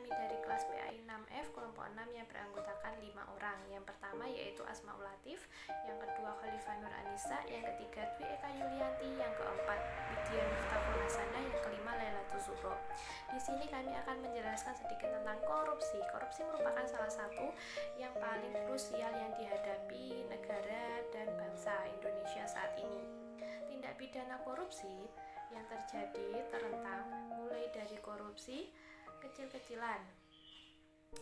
kami dari kelas PAI 6F kelompok 6 yang beranggotakan 5 orang. Yang pertama yaitu Asmaul Latif, yang kedua Khalifah Nur Anissa, yang ketiga Dwi Eka Yulianti, yang keempat Widya Miftahul Hasanah, yang kelima Lailatul Zuhro. Di sini kami akan menjelaskan sedikit tentang korupsi. Korupsi merupakan salah satu yang paling krusial yang dihadapi negara dan bangsa Indonesia saat ini. Tindak pidana korupsi yang terjadi terentang mulai dari korupsi kecil-kecilan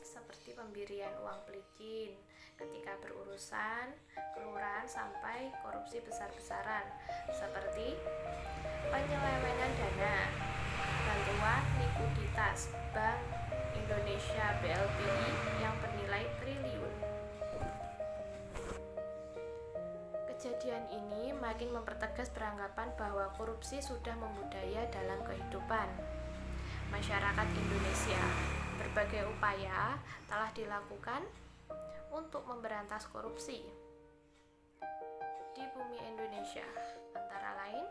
seperti pemberian uang pelicin ketika berurusan kelurahan sampai korupsi besar-besaran seperti penyelewengan dana, bantuan likuiditas Bank Indonesia BLBI yang bernilai triliun. Kejadian ini makin mempertegas beranggapan bahwa korupsi sudah membudaya dalam kehidupan masyarakat Indonesia. Berbagai upaya telah dilakukan untuk memberantas korupsi di bumi Indonesia, antara lain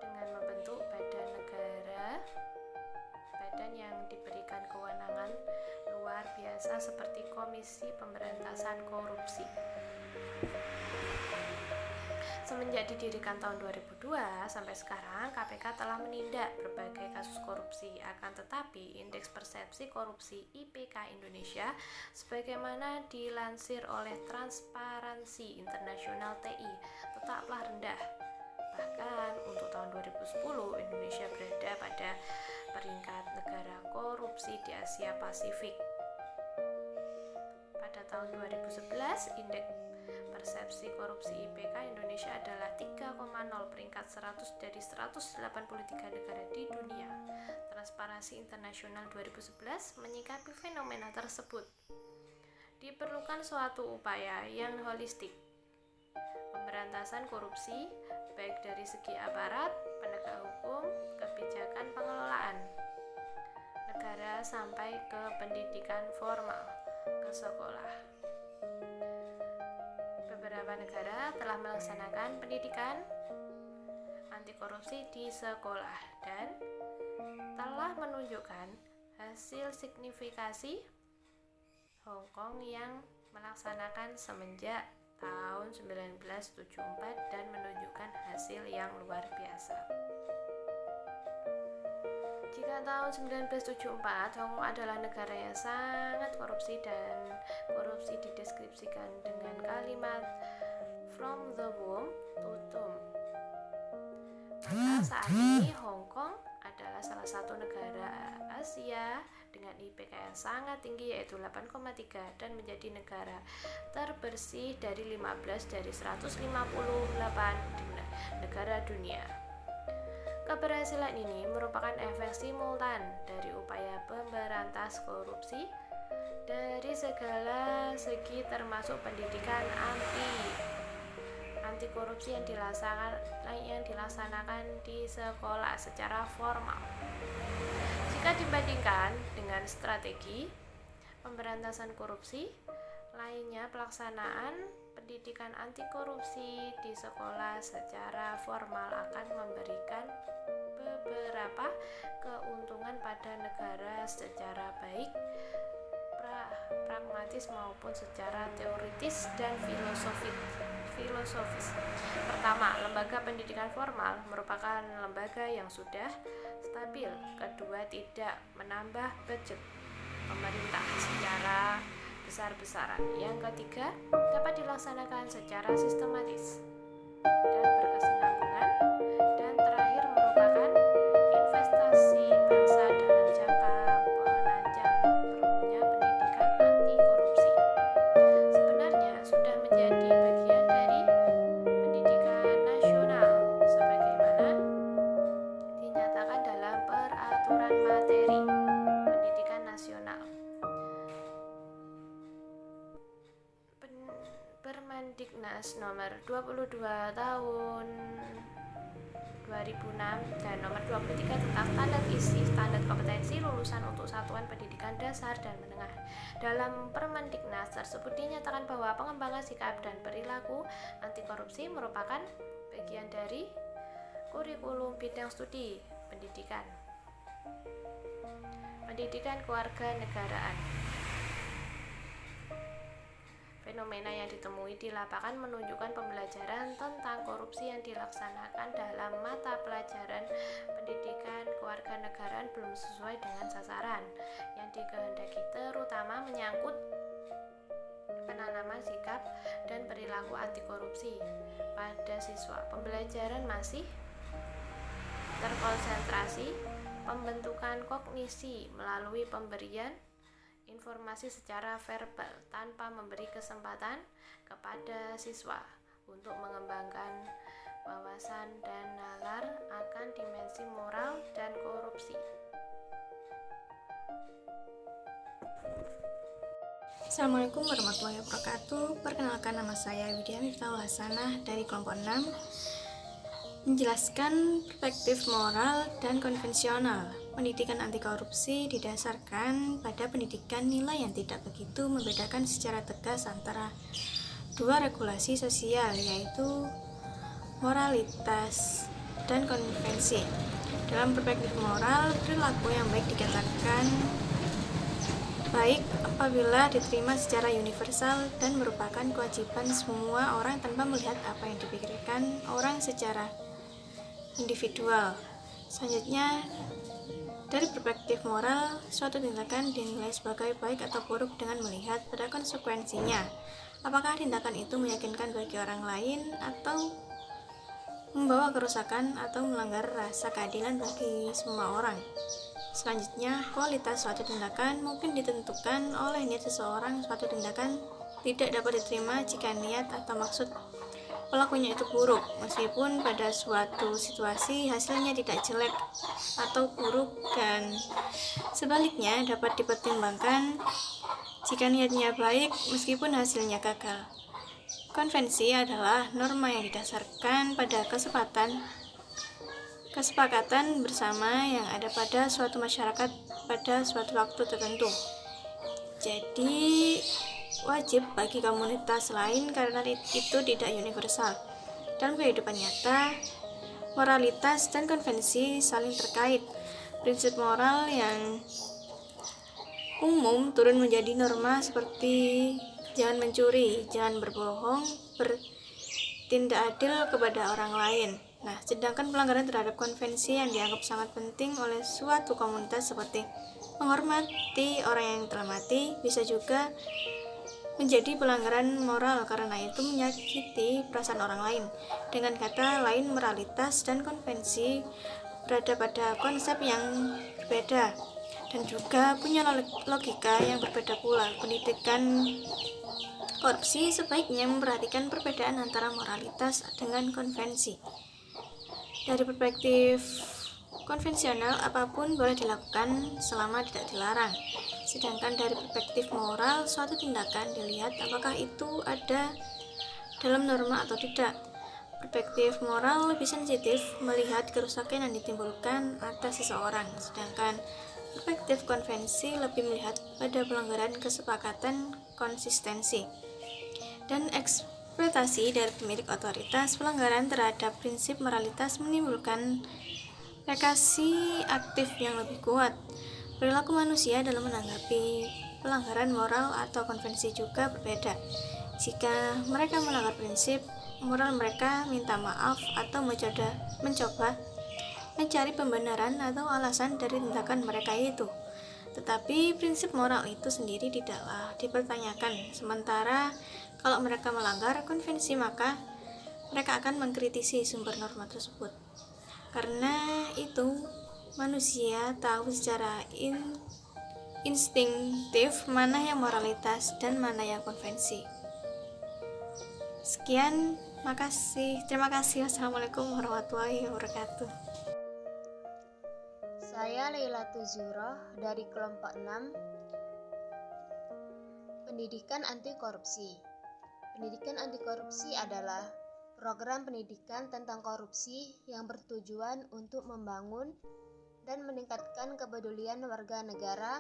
dengan membentuk badan negara, badan yang diberikan kewenangan luar biasa seperti Komisi Pemberantasan Korupsi. Semenjak didirikan tahun 2002 sampai sekarang, KPK telah menindak berbagai kasus korupsi. Akan tetapi, indeks persepsi korupsi IPK Indonesia sebagaimana dilansir oleh Transparansi Internasional TI tetaplah rendah. Bahkan untuk tahun 2010, Indonesia berada pada peringkat negara korupsi di Asia Pasifik. Pada tahun 2011, indeks persepsi korupsi IPK Indonesia adalah 3,0, peringkat 100 dari 183 negara di dunia. Transparansi Internasional 2011 menyikapi fenomena tersebut. Diperlukan suatu upaya yang holistik pemberantasan korupsi, baik dari segi aparat, penegak hukum, kebijakan pengelolaan negara sampai ke pendidikan formal, ke sekolah. Beberapa negara telah melaksanakan pendidikan anti korupsi di sekolah dan telah menunjukkan hasil signifikasi. Hong Kong yang melaksanakan semenjak tahun 1974 dan menunjukkan hasil yang luar biasa. Jika tahun 1974 Hong Kong adalah negara yang sangat korupsi dan korupsi dideskripsikan dengan kalimat from the womb to tomb, maka saat ini Hong Kong adalah salah satu negara Asia dengan IPK yang sangat tinggi yaitu 8,3 dan menjadi negara terbersih dari 15 dari 158 negara dunia. Keberhasilan ini merupakan efek simultan dari upaya pemberantas korupsi dari segala segi termasuk pendidikan anti korupsi yang dilaksanakan di sekolah secara formal. Jika dibandingkan dengan strategi pemberantasan korupsi lainnya, pelaksanaan pendidikan anti korupsi di sekolah secara formal akan memberikan beberapa keuntungan pada negara secara baik pragmatis maupun secara teoritis dan filosofis. Pertama, lembaga pendidikan formal merupakan lembaga yang sudah stabil. Kedua, tidak menambah budget pemerintah secara besar-besaran. Yang ketiga, dapat dilaksanakan secara sistematis dan berkesinambungan. Dan terakhir, merupakan investasi bangsa dalam jangka panjang. Perlunya pendidikan anti korupsi sebenarnya sudah menjadi bagian dari pendidikan nasional sebagaimana dinyatakan dalam peraturan materi pendidikan nasional. Permendiknas nomor 22 tahun 2006 dan nomor 23 tentang standar isi standar kompetensi lulusan untuk satuan pendidikan dasar dan menengah. Dalam Permendiknas tersebut dinyatakan bahwa pengembangan sikap dan perilaku anti korupsi merupakan bagian dari kurikulum bidang studi pendidikan. Pendidikan kewarganegaraan. Fenomena yang ditemui di lapangan menunjukkan pembelajaran tentang korupsi yang dilaksanakan dalam mata pelajaran pendidikan kewarganegaraan belum sesuai dengan sasaran yang dikehendaki, terutama menyangkut penanaman sikap dan perilaku anti korupsi pada siswa. Pembelajaran masih terkonsentrasi pembentukan kognisi melalui pemberian informasi secara verbal tanpa memberi kesempatan kepada siswa untuk mengembangkan wawasan dan nalar akan dimensi moral dan korupsi. Assalamualaikum warahmatullahi wabarakatuh. Perkenalkan, nama saya Widya Miftahul Hasanah dari kelompok 6, menjelaskan perspektif moral dan konvensional. Pendidikan anti korupsi didasarkan pada pendidikan nilai yang tidak begitu membedakan secara tegas antara dua regulasi sosial, yaitu moralitas dan konvensi. Dalam perspektif moral, perilaku yang baik dikatakan baik apabila diterima secara universal dan merupakan kewajiban semua orang tanpa melihat apa yang dipikirkan orang secara individual. Selanjutnya, dari perspektif moral, suatu tindakan dinilai sebagai baik atau buruk dengan melihat pada konsekuensinya. Apakah tindakan itu meyakinkan bagi orang lain atau membawa kerusakan atau melanggar rasa keadilan bagi semua orang. Selanjutnya, kualitas suatu tindakan mungkin ditentukan oleh niat seseorang. Suatu tindakan tidak dapat diterima jika niat atau maksud pelakunya itu buruk, meskipun pada suatu situasi hasilnya tidak jelek atau buruk, dan sebaliknya dapat dipertimbangkan jika niatnya baik meskipun hasilnya gagal. Konvensi adalah norma yang didasarkan pada kesepakatan bersama yang ada pada suatu masyarakat pada suatu waktu tertentu. Jadi wajib bagi komunitas lain karena itu tidak universal. Dalam kehidupan nyata, moralitas dan konvensi saling terkait. Prinsip moral yang umum turun menjadi norma seperti jangan mencuri, jangan berbohong, bertindak adil kepada orang lain. Nah, sedangkan pelanggaran terhadap konvensi yang dianggap sangat penting oleh suatu komunitas seperti menghormati orang yang telah mati bisa juga menjadi pelanggaran moral karena itu menyakiti perasaan orang lain. Dengan kata lain, moralitas dan konvensi berada pada konsep yang berbeda dan juga punya logika yang berbeda pula. Pendidikan korupsi sebaiknya memperhatikan perbedaan antara moralitas dengan konvensi. Dari perspektif konvensional, apapun boleh dilakukan selama tidak dilarang. Sedangkan dari perspektif moral, suatu tindakan dilihat apakah itu ada dalam norma atau tidak. Perspektif moral lebih sensitif melihat kerusakan yang ditimbulkan atas seseorang, sedangkan perspektif konvensi lebih melihat pada pelanggaran kesepakatan konsistensi dan ekspektasi dari pemilik otoritas. Pelanggaran terhadap prinsip moralitas menimbulkan reaksi aktif yang lebih kuat. Perilaku manusia dalam menanggapi pelanggaran moral atau konvensi juga berbeda. Jika mereka melanggar prinsip moral, mereka minta maaf atau mencoba mencari pembenaran atau alasan dari tindakan mereka itu. Tetapi prinsip moral itu sendiri tidaklah dipertanyakan. Sementara kalau mereka melanggar konvensi, maka mereka akan mengkritisi sumber norma tersebut. Karena itu, manusia tahu secara instinktif mana yang moralitas dan mana yang konvensi. Sekian, terima kasih. Wassalamualaikum warahmatullahi wabarakatuh. Saya Leila Tuzuro dari kelompok 6, Pendidikan Anti Korupsi. Pendidikan anti korupsi adalah program pendidikan tentang korupsi yang bertujuan untuk membangun dan meningkatkan kepedulian warga negara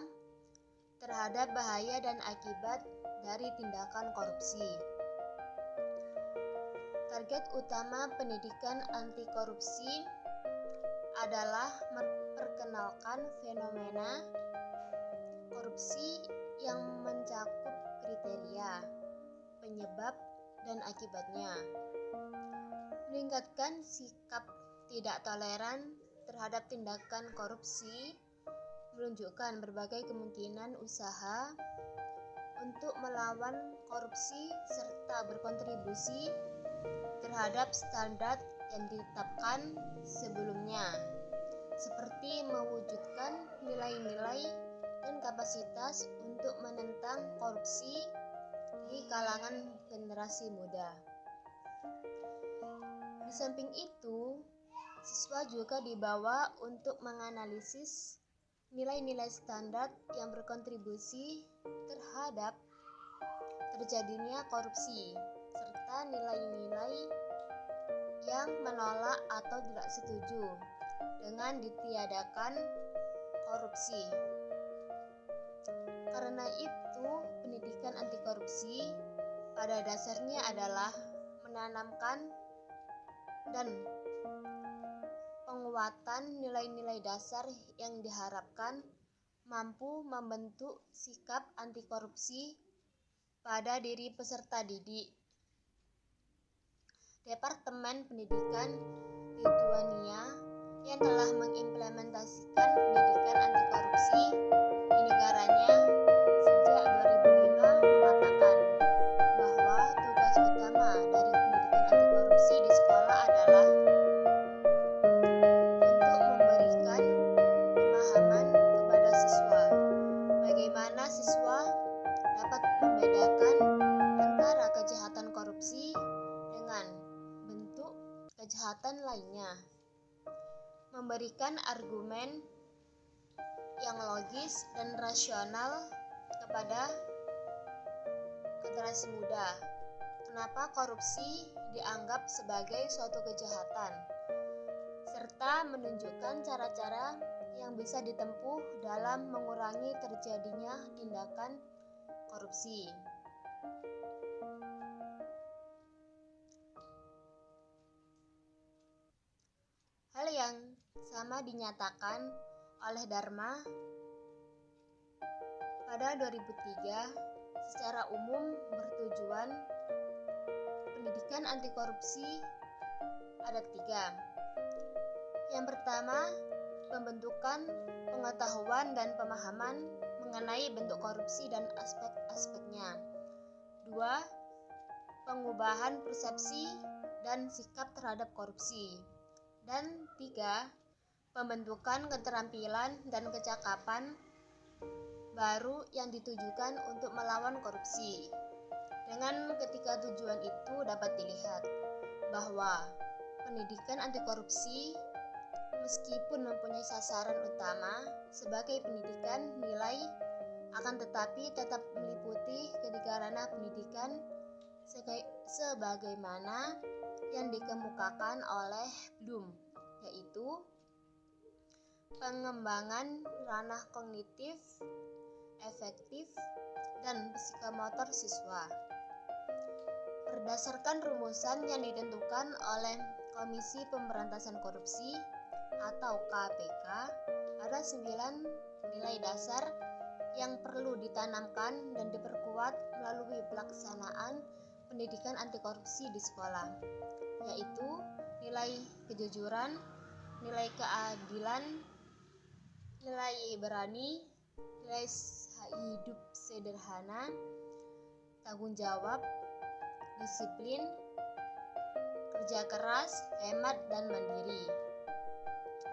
terhadap bahaya dan akibat dari tindakan korupsi. Target utama pendidikan anti korupsi adalah memperkenalkan fenomena korupsi yang mencakup kriteria, penyebab, dan akibatnya. Meningkatkan sikap tidak toleran terhadap tindakan korupsi, menunjukkan berbagai kemungkinan usaha untuk melawan korupsi serta berkontribusi terhadap standar yang ditetapkan sebelumnya, seperti mewujudkan nilai-nilai dan kapasitas untuk menentang korupsi di kalangan generasi muda. Di samping itu, siswa juga dibawa untuk menganalisis nilai-nilai standar yang berkontribusi terhadap terjadinya korupsi, serta nilai-nilai yang menolak atau tidak setuju dengan ditiadakan korupsi. Karena itu, pendidikan anti korupsi pada dasarnya adalah menanamkan dan penguatan nilai-nilai dasar yang diharapkan mampu membentuk sikap anti korupsi pada diri peserta didik. Departemen Pendidikan Lithuania yang telah mengimplementasikan pendidikan anti korupsi di negaranya sejak 2005 mengatakan bahwa tugas utama dari pendidikan anti korupsi di sekolah adalah untuk memberikan pemahaman kepada siswa bagaimana siswa dapat membedakan antara kejahatan korupsi dengan bentuk kejahatan lainnya, memberikan argumen yang logis dan rasional kepada generasi muda kenapa korupsi dianggap sebagai suatu kejahatan, serta menunjukkan cara-cara yang bisa ditempuh dalam mengurangi terjadinya tindakan korupsi. Hal yang sama dinyatakan oleh Dharma pada 2003 secara umum bertujuan pendidikan anti korupsi ada 3. Yang pertama, pembentukan pengetahuan dan pemahaman mengenai bentuk korupsi dan aspek-aspeknya. 2. Pengubahan persepsi dan sikap terhadap korupsi. Dan 3. Pembentukan keterampilan dan kecakapan baru yang ditujukan untuk melawan korupsi. Dengan ketiga tujuan itu dapat dilihat bahwa pendidikan anti korupsi meskipun mempunyai sasaran utama sebagai pendidikan nilai, akan tetapi tetap meliputi ketiga ranah pendidikan sebagaimana yang dikemukakan oleh Bloom, yaitu pengembangan ranah kognitif, efektif, dan psikomotor siswa. Berdasarkan rumusan yang ditentukan oleh Komisi Pemberantasan Korupsi atau KPK, ada 9 nilai dasar yang perlu ditanamkan dan diperkuat melalui pelaksanaan pendidikan anti korupsi di sekolah, yaitu nilai kejujuran, nilai keadilan, nilai berani, nilai hidup sederhana, tanggung jawab, disiplin, kerja keras, hemat, dan mandiri.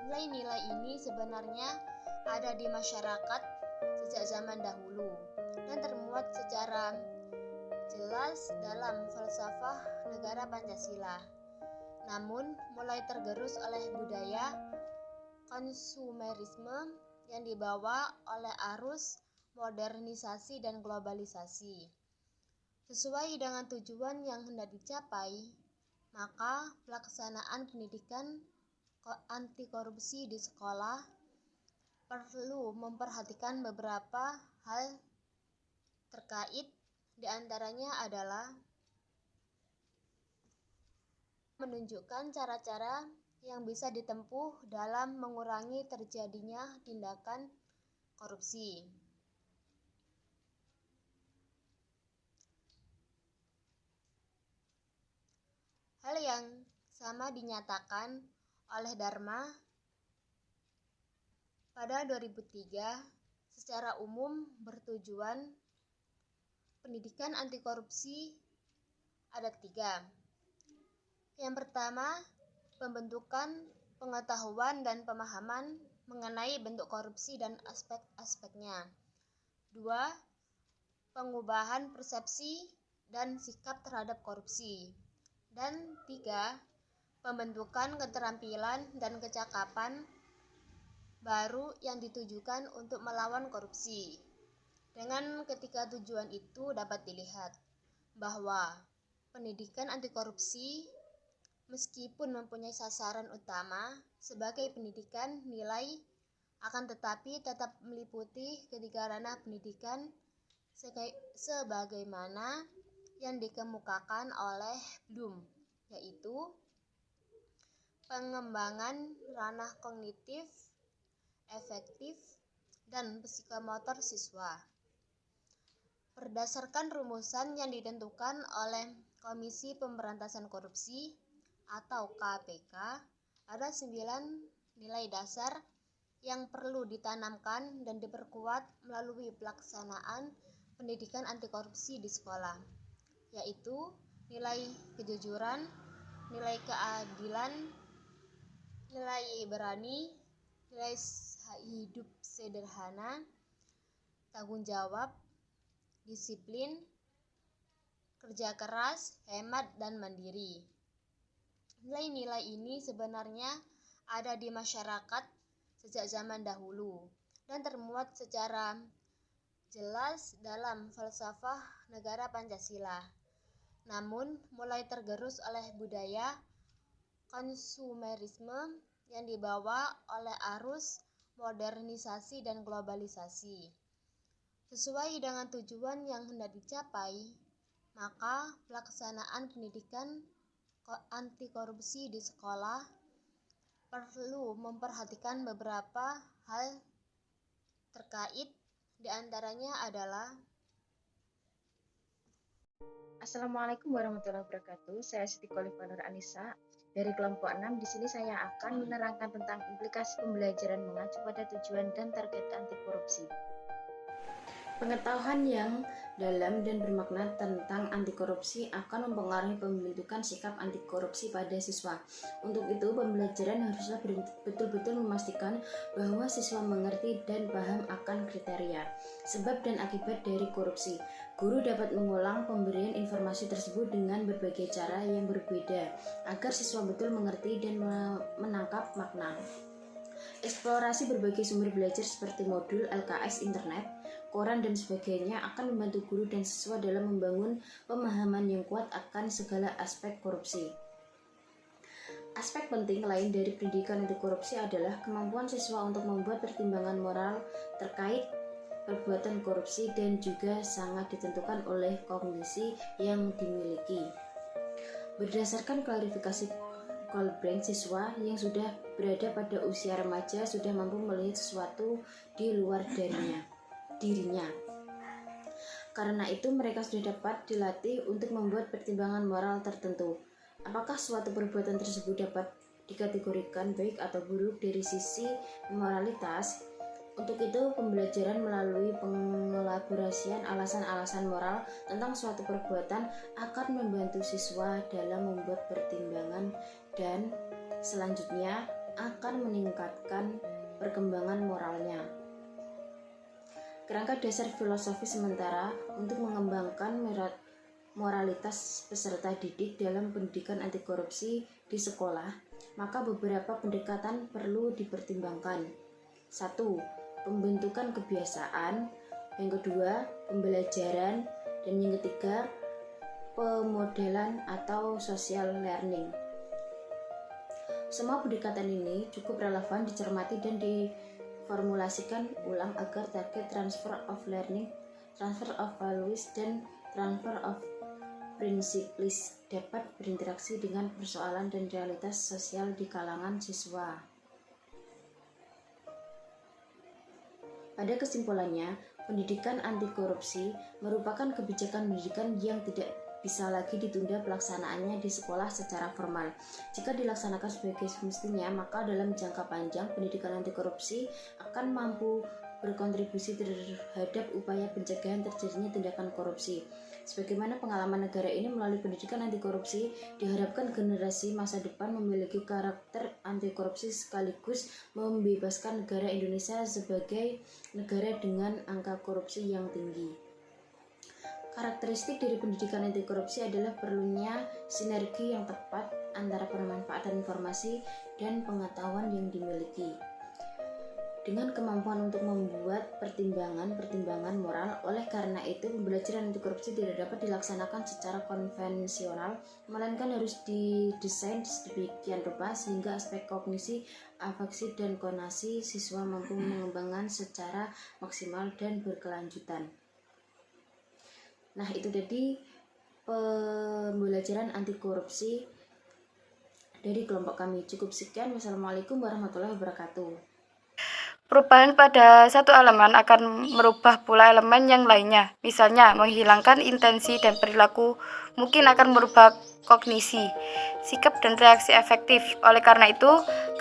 Nilai-nilai ini sebenarnya ada di masyarakat sejak zaman dahulu dan termuat secara jelas dalam falsafah negara Pancasila. Namun, mulai tergerus oleh budaya konsumerisme yang dibawa oleh arus modernisasi dan globalisasi. Sesuai dengan tujuan yang hendak dicapai, maka pelaksanaan pendidikan anti korupsi di sekolah perlu memperhatikan beberapa hal terkait, diantaranya adalah menunjukkan cara-cara yang bisa ditempuh dalam mengurangi terjadinya tindakan korupsi. Hal yang sama dinyatakan oleh Dharma pada 2003 secara umum bertujuan pendidikan anti korupsi ada 3. Yang pertama, pembentukan pengetahuan dan pemahaman mengenai bentuk korupsi dan aspek-aspeknya. 2. Pengubahan persepsi dan sikap terhadap korupsi. Dan 3. Pembentukan keterampilan dan kecakapan baru yang ditujukan untuk melawan korupsi. Dengan ketiga tujuan itu dapat dilihat bahwa pendidikan anti korupsi meskipun mempunyai sasaran utama sebagai pendidikan nilai, akan tetapi tetap meliputi ketiga ranah pendidikan sebagaimana yang dikemukakan oleh Bloom, yaitu pengembangan ranah kognitif, efektif, dan psikomotor siswa. Berdasarkan rumusan yang ditentukan oleh Komisi Pemberantasan Korupsi atau KPK, ada 9 nilai dasar yang perlu ditanamkan dan diperkuat melalui pelaksanaan pendidikan anti korupsi di sekolah, yaitu nilai kejujuran, nilai keadilan, nilai berani, nilai hidup sederhana, tanggung jawab, disiplin, kerja keras, hemat, dan mandiri. Nilai-nilai ini sebenarnya ada di masyarakat sejak zaman dahulu dan termuat secara jelas dalam falsafah negara Pancasila. Namun, mulai tergerus oleh budaya konsumerisme yang dibawa oleh arus modernisasi dan globalisasi. Sesuai dengan tujuan yang hendak dicapai, maka pelaksanaan pendidikan anti korupsi di sekolah perlu memperhatikan beberapa hal terkait, diantaranya adalah Assalamualaikum warahmatullahi wabarakatuh. Saya Siti Kholifa Nur Anissa dari kelompok 6. Di sini saya akan menerangkan tentang implikasi pembelajaran mengacu pada tujuan dan target anti korupsi. Pengetahuan yang dalam dan bermakna tentang anti korupsi akan mempengaruhi pembentukan sikap anti korupsi pada siswa. Untuk itu, pembelajaran haruslah betul-betul memastikan bahwa siswa mengerti dan paham akan kriteria, sebab dan akibat dari korupsi. Guru dapat mengulang pemberian informasi tersebut dengan berbagai cara yang berbeda, agar siswa betul mengerti dan menangkap makna. Eksplorasi berbagai sumber belajar seperti modul, LKS, internet, koran, dan sebagainya akan membantu guru dan siswa dalam membangun pemahaman yang kuat akan segala aspek korupsi. Aspek penting lain dari pendidikan anti korupsi adalah kemampuan siswa untuk membuat pertimbangan moral terkait perbuatan korupsi dan juga sangat ditentukan oleh kognisi yang dimiliki. Berdasarkan klarifikasi Goldbrand, siswa yang sudah berada pada usia remaja sudah mampu melihat sesuatu di luar dirinya. Karena itu mereka sudah dapat dilatih untuk membuat pertimbangan moral tertentu. Apakah suatu perbuatan tersebut dapat dikategorikan baik atau buruk dari sisi moralitas? Untuk itu, pembelajaran melalui pengelaborasian alasan-alasan moral tentang suatu perbuatan akan membantu siswa dalam membuat pertimbangan dan selanjutnya akan meningkatkan perkembangan moralnya. Kerangka dasar filosofi sementara untuk mengembangkan moralitas peserta didik dalam pendidikan anti korupsi di sekolah, maka beberapa pendekatan perlu dipertimbangkan. 1. Pembentukan kebiasaan. Yang kedua, pembelajaran. Dan yang ketiga, pemodelan atau social learning. Semua pendekatan ini cukup relevan dicermati dan diformulasikan ulang agar target transfer of learning, transfer of values, dan transfer of principles dapat berinteraksi dengan persoalan dan realitas sosial di kalangan siswa. Pada kesimpulannya, pendidikan anti korupsi merupakan kebijakan pendidikan yang tidak bisa lagi ditunda pelaksanaannya di sekolah secara formal. Jika dilaksanakan sebagai semestinya, maka dalam jangka panjang pendidikan anti korupsi akan mampu berkontribusi terhadap upaya pencegahan terjadinya tindakan korupsi. Sebagaimana pengalaman negara ini melalui pendidikan anti korupsi, diharapkan generasi masa depan memiliki karakter anti korupsi sekaligus membebaskan negara Indonesia sebagai negara dengan angka korupsi yang tinggi. Karakteristik dari pendidikan anti korupsi adalah perlunya sinergi yang tepat antara pemanfaatan informasi dan pengetahuan yang dimiliki. Dengan kemampuan untuk membuat pertimbangan moral, oleh karena itu pembelajaran anti korupsi tidak dapat dilaksanakan secara konvensional, melainkan harus didesain sedemikian rupa sehingga aspek kognisi, afeksi, dan konasi siswa mampu mengembangkan secara maksimal dan berkelanjutan. Nah, itu tadi pembelajaran anti korupsi dari kelompok kami. Cukup sekian. Wassalamualaikum warahmatullahi wabarakatuh. Perubahan pada satu elemen akan merubah pula elemen yang lainnya. Misalnya, menghilangkan intensi dan perilaku mungkin akan merubah kognisi, sikap, dan reaksi efektif. Oleh karena itu,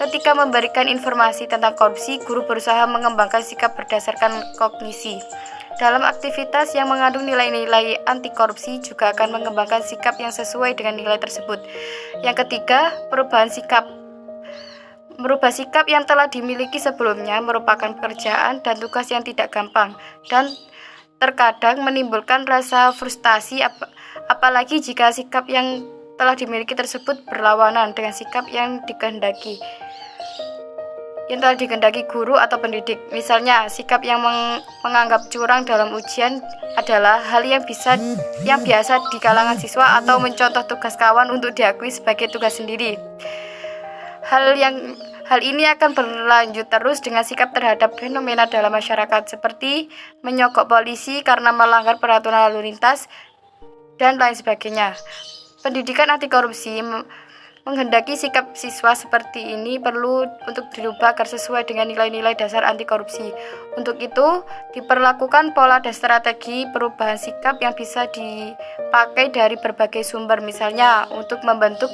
ketika memberikan informasi tentang korupsi, guru berusaha mengembangkan sikap berdasarkan kognisi. Dalam aktivitas yang mengandung nilai-nilai anti korupsi juga akan mengembangkan sikap yang sesuai dengan nilai tersebut. Yang ketiga, Merubah sikap yang telah dimiliki sebelumnya merupakan pekerjaan dan tugas yang tidak gampang dan terkadang menimbulkan rasa frustasi, apalagi jika sikap yang telah dimiliki tersebut berlawanan dengan sikap yang telah dikehendaki guru atau pendidik. Misalnya, sikap yang menganggap curang dalam ujian adalah hal yang biasa di kalangan siswa atau mencontoh tugas kawan untuk diakui sebagai tugas sendiri. Hal ini akan berlanjut terus dengan sikap terhadap fenomena dalam masyarakat seperti menyogok polisi karena melanggar peraturan lalu lintas dan lain sebagainya. Pendidikan anti korupsi menghendaki sikap siswa seperti ini perlu untuk dirubah agar sesuai dengan nilai-nilai dasar anti korupsi. Untuk itu, diperlakukan pola dan strategi perubahan sikap yang bisa dipakai dari berbagai sumber, misalnya untuk membentuk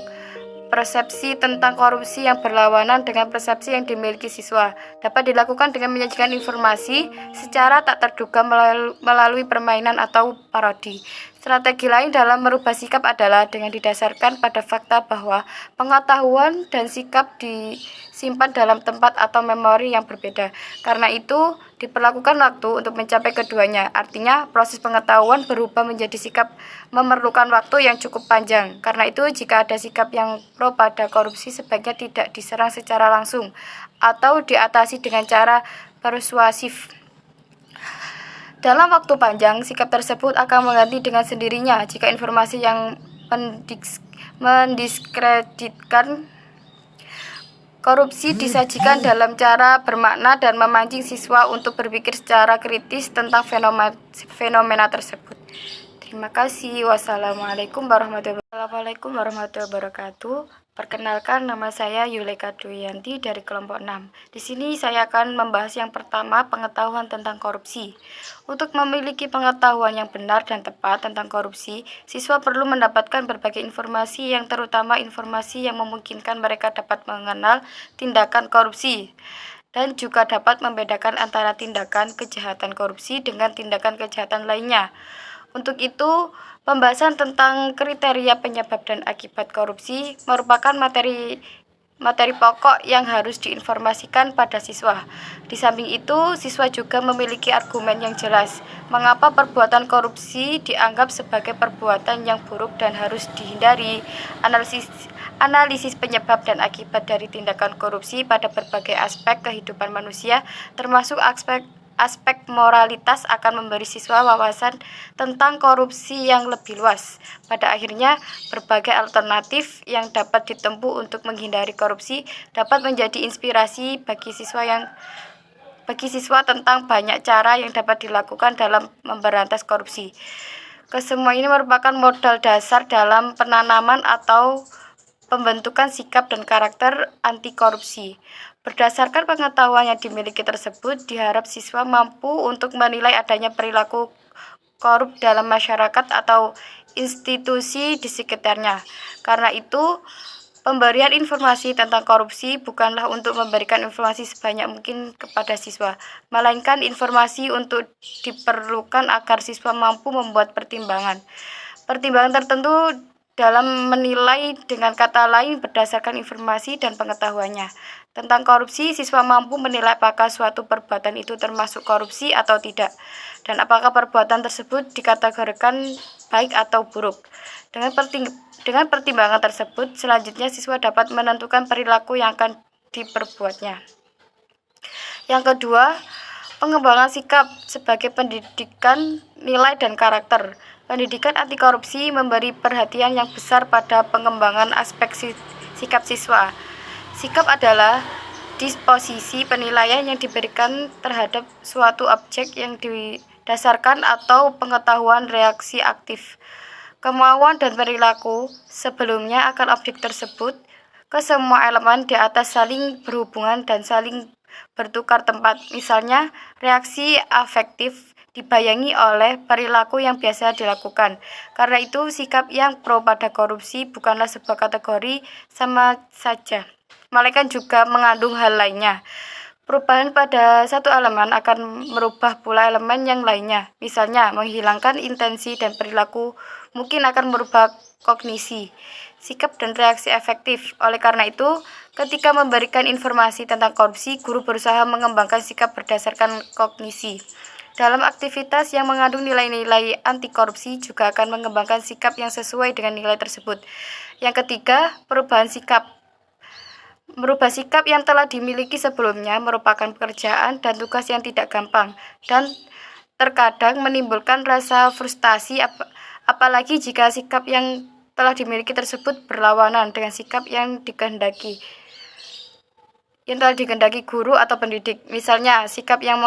persepsi tentang korupsi yang berlawanan dengan persepsi yang dimiliki siswa. Dapat dilakukan dengan menyajikan informasi secara tak terduga melalui permainan atau parodi. Strategi lain dalam merubah sikap adalah dengan didasarkan pada fakta bahwa pengetahuan dan sikap disimpan dalam tempat atau memori yang berbeda. Karena itu, diperlakukan waktu untuk mencapai keduanya. Artinya, proses pengetahuan berubah menjadi sikap memerlukan waktu yang cukup panjang. Karena itu, jika ada sikap yang pro pada korupsi, sebaiknya tidak diserang secara langsung atau diatasi dengan cara persuasif. Dalam waktu panjang, sikap tersebut akan mengganti dengan sendirinya jika informasi yang mendiskreditkan korupsi disajikan dalam cara bermakna dan memancing siswa untuk berpikir secara kritis tentang fenomena tersebut. Terima kasih. Wassalamualaikum warahmatullahi wabarakatuh. Perkenalkan, nama saya Yuleka Duyanti dari kelompok 6. Di sini saya akan membahas yang pertama, pengetahuan tentang korupsi. Untuk memiliki pengetahuan yang benar dan tepat tentang korupsi, siswa perlu mendapatkan berbagai informasi yang terutama informasi yang memungkinkan mereka dapat mengenal tindakan korupsi dan juga dapat membedakan antara tindakan kejahatan korupsi dengan tindakan kejahatan lainnya. Untuk itu, pembahasan tentang kriteria penyebab dan akibat korupsi merupakan materi pokok yang harus diinformasikan pada siswa. Di samping itu, siswa juga memiliki argumen yang jelas mengapa perbuatan korupsi dianggap sebagai perbuatan yang buruk dan harus dihindari. Analisis penyebab dan akibat dari tindakan korupsi pada berbagai aspek kehidupan manusia, termasuk aspek moralitas, akan memberi siswa wawasan tentang korupsi yang lebih luas. Pada akhirnya, berbagai alternatif yang dapat ditempuh untuk menghindari korupsi dapat menjadi inspirasi bagi siswa tentang banyak cara yang dapat dilakukan dalam memberantas korupsi. Kesemua ini merupakan modal dasar dalam penanaman atau pembentukan sikap dan karakter anti korupsi. Berdasarkan pengetahuan yang dimiliki tersebut, diharap siswa mampu untuk menilai adanya perilaku korup dalam masyarakat atau institusi di sekitarnya. Karena itu, pemberian informasi tentang korupsi bukanlah untuk memberikan informasi sebanyak mungkin kepada siswa, melainkan informasi untuk diperlukan agar siswa mampu membuat pertimbangan tertentu dalam menilai, dengan kata lain berdasarkan informasi dan pengetahuannya tentang korupsi. Siswa mampu menilai apakah suatu perbuatan itu termasuk korupsi atau tidak, dan apakah perbuatan tersebut dikategorikan baik atau buruk. Dengan pertimbangan tersebut, selanjutnya siswa dapat menentukan perilaku yang akan diperbuatnya. Yang kedua, pengembangan sikap sebagai pendidikan nilai dan karakter. Pendidikan anti korupsi memberi perhatian yang besar pada pengembangan aspek sikap siswa. Sikap adalah disposisi penilaian yang diberikan terhadap suatu objek yang didasarkan atau pengetahuan reaksi aktif, kemauan dan perilaku sebelumnya akan objek tersebut ke semua elemen di atas saling berhubungan dan saling bertukar tempat. Misalnya, reaksi afektif dibayangi oleh perilaku yang biasa dilakukan. Karena itu, sikap yang pro pada korupsi bukanlah sebuah kategori sama saja, melainkan juga mengandung hal lainnya. Perubahan pada satu elemen akan merubah pula elemen yang lainnya. Misalnya, menghilangkan intensi dan perilaku mungkin akan merubah kognisi, sikap dan reaksi efektif. Oleh karena itu, ketika memberikan informasi tentang korupsi, guru berusaha mengembangkan sikap berdasarkan kognisi. Dalam aktivitas yang mengandung nilai-nilai anti korupsi juga akan mengembangkan sikap yang sesuai dengan nilai tersebut. Yang ketiga, perubahan sikap. Merubah sikap yang telah dimiliki sebelumnya merupakan pekerjaan dan tugas yang tidak gampang dan terkadang menimbulkan rasa frustasi, apalagi jika sikap yang telah dimiliki tersebut berlawanan dengan sikap yang telah dikehendaki guru atau pendidik. Misalnya, sikap yang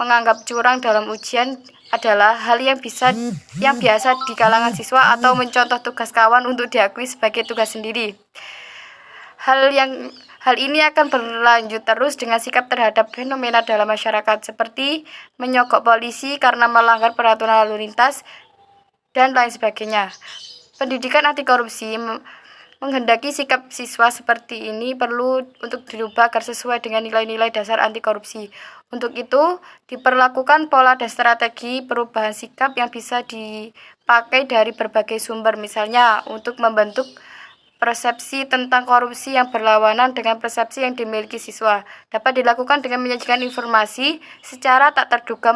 menganggap curang dalam ujian adalah hal yang biasa di kalangan siswa, atau mencontoh tugas kawan untuk diakui sebagai tugas sendiri. Hal ini akan berlanjut terus dengan sikap terhadap fenomena dalam masyarakat seperti menyogok polisi karena melanggar peraturan lalu lintas dan lain sebagainya. Pendidikan anti korupsi menghendaki sikap siswa seperti ini perlu untuk dirubah agar sesuai dengan nilai-nilai dasar anti korupsi. Untuk itu, diperlakukan pola dan strategi perubahan sikap yang bisa dipakai dari berbagai sumber, misalnya untuk membentuk persepsi tentang korupsi yang berlawanan dengan persepsi yang dimiliki siswa. Dapat dilakukan dengan menyajikan informasi secara tak terduga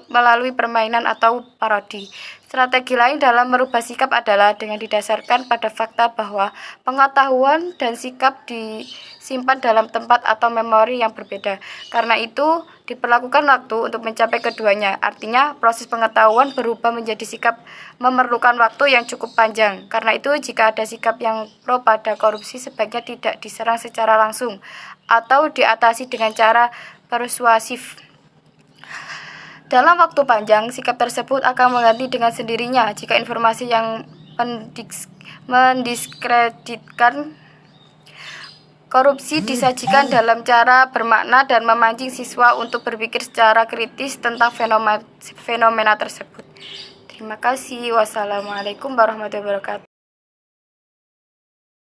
melalui permainan atau parodi. Strategi lain dalam merubah sikap adalah dengan didasarkan pada fakta bahwa pengetahuan dan sikap disimpan dalam tempat atau memori yang berbeda. Karena itu, diperlakukan waktu untuk mencapai keduanya. Artinya, proses pengetahuan berubah menjadi sikap memerlukan waktu yang cukup panjang. Karena itu, jika ada sikap yang pro pada korupsi, sebaiknya tidak diserang secara langsung atau diatasi dengan cara persuasif. Dalam waktu panjang, sikap tersebut akan mengganti dengan sendirinya jika informasi yang mendiskreditkan korupsi disajikan dalam cara bermakna dan memancing siswa untuk berpikir secara kritis tentang fenomena tersebut. Terima kasih. Wassalamualaikum warahmatullahi wabarakatuh.